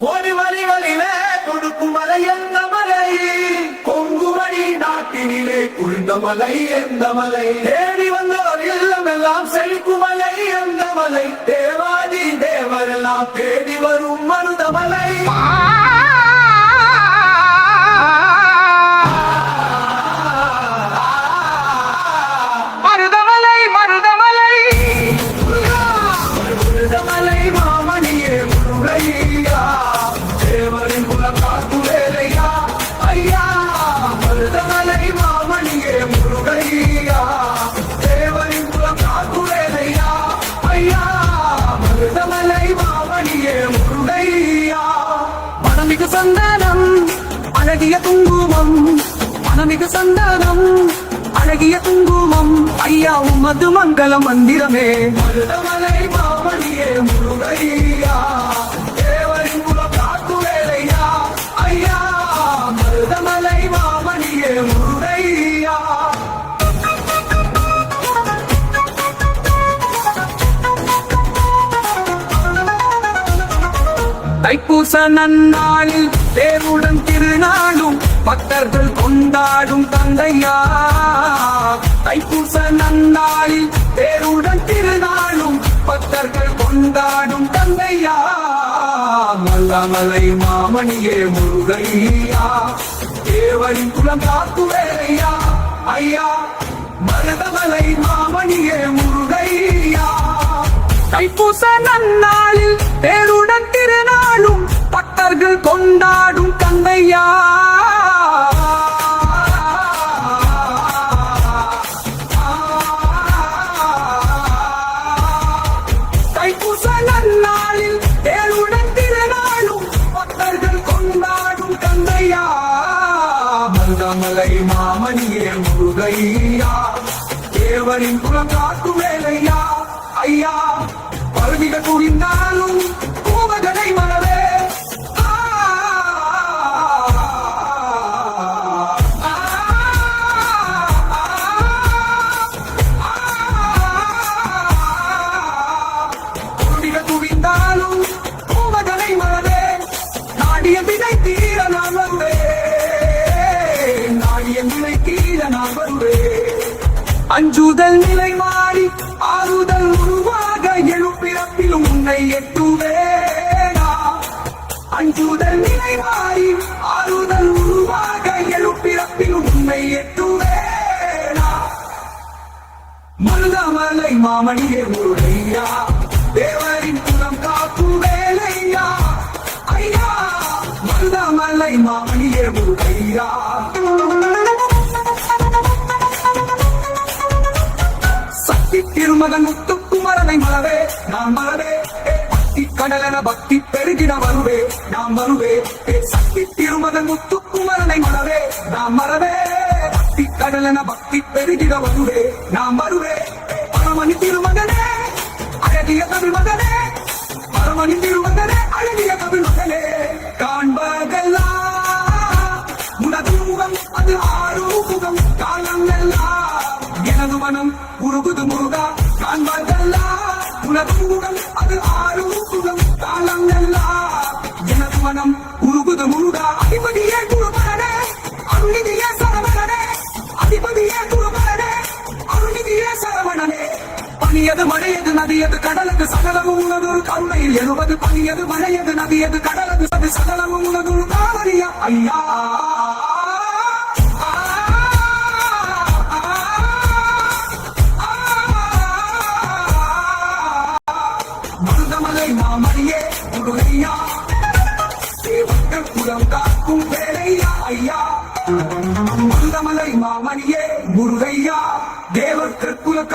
ஒரு வரி வலிலே கொடுக்கும் மலை எந்த மலை, கொங்குமணி நாட்டினிலே குளிர்ந்த மலை எந்த மலை, தேடி வந்தோர் இல்லம் எல்லாம் செழிக்கும் மலை எந்த மலை, தேவாதி தேவரெல்லாம் தேடி வரும் மருதமலை. மருதமலை மருதமலை மருதமலை மாமணியே முருகையா, தேவரின் குலக்காட்டு வேலையா ஐயா. மருதமலை மாமணியே முருகையா, தேவரின் குலக்காட்டு வேலையா ஐயா. மருதமலை மாமணியே முருகையா. மனமிகு சந்தனம் அழகிய குங்குமம், மனமிகு சந்தனம் அழகிய குங்குமம் ஐயா, உமது மங்கள மந்திரமே. மருதமலை மாமணியே முருகையா, தேவரின் குலம் காட்டு வேலையா ஐயா. மருதமலை மாமணியே முருகையா. தைப்பூச நன்னாளில் தேருடன் திருநாளும் பக்தர்கள் கொண்டாடும் தந்தையா. தைப்பூச நன்னாளில் தேருடன் திருநாளும் பக்தர்கள் கொண்டாடும் தந்தையா. மருதமலை மாமணியே முருகையா, தேவரின் குலம் காத்து வேலையா ஐயா. மருதமலை மாமணியே முருகையா. தைப்பூச நன்னாளில் தேருடன் திருநாளும் பக்தர்கள் கொண்டாடும் தந்தையா. தைப்பூச நன்னாளில் தேருடன் திருநாளும் பக்தர்கள் கொண்டாடும் தந்தையா. மருதமலை மாமணியே முருகையா, தேவரின் குலம் காட்டு வேலையா ஐயா. பருவிக குடிந்தாலும் பூவகனை மனவே குவிந்தாலும் பூவகனை மனவே, நாடிய வினை தீர நான் வருவேன், நாடிய வினை தீர நான் வருவேன். அஞ்சுதல் நிலை மாறி ஆறுதல் உருவாக எழுப்பிறப்பிலும் உன்னை எட்டுவேனா. அஞ்சுதல் நிலை மாறி ஆறுதல் உருவாக எழுப்பிறப்பிலும் உன்னை எட்டுவேனா. மருதமலை மாமணியே முருகையா, தேவரின் குலம் காப்பு வேலையா ஐயா. மருதமலை மாமணியே முருகையா. திருமகன் முத்துக்குமரனை மலவே நான் மலவே, பக்தி கடலென பக்தி பெருகிட வருவே நான் வருவே. சக்தி திருமகன் முத்துக்குமரனை மலவே நான் மலவே, பக்தி கடலென பக்தி பெருகிட வருவே நான் வருவே. பரமணி திருமகனே அழகிய தமிழ் மகனே, பரமணி திருமகனே அழகிய தமிழ் மகனே. காண்பதெல்லாம் உனது முகம் அது ஆறுமுகம், காலம் எல்லாம் எனது மனம் உருகுது முருகா. காண்பதெல்லாம் உனது முகம் அது ஆறுமுகம், காலம் எல்லாம் எனது மனம் உருகுது முருகா. அதிபதியே குருபரனே அருள்நிதியே சரவணனே, அதிபதியே குருபரனே அருள்நிதியே சரவணனே. பனியது மழையது நதியது கடலது சகலமும் உனதொரு கருணையில் எழுவது, பனியது மழையது நதியது கடலது அது சகலமும் உனதொரு காவலியா ஐயா. மருதமலை மாமணியே முருகையா, தேவர்கள் குலம் காக்கும் வேலையா ஐயா. மருதமலை மாமணியே முருகையா, தேவர்கள் குலம்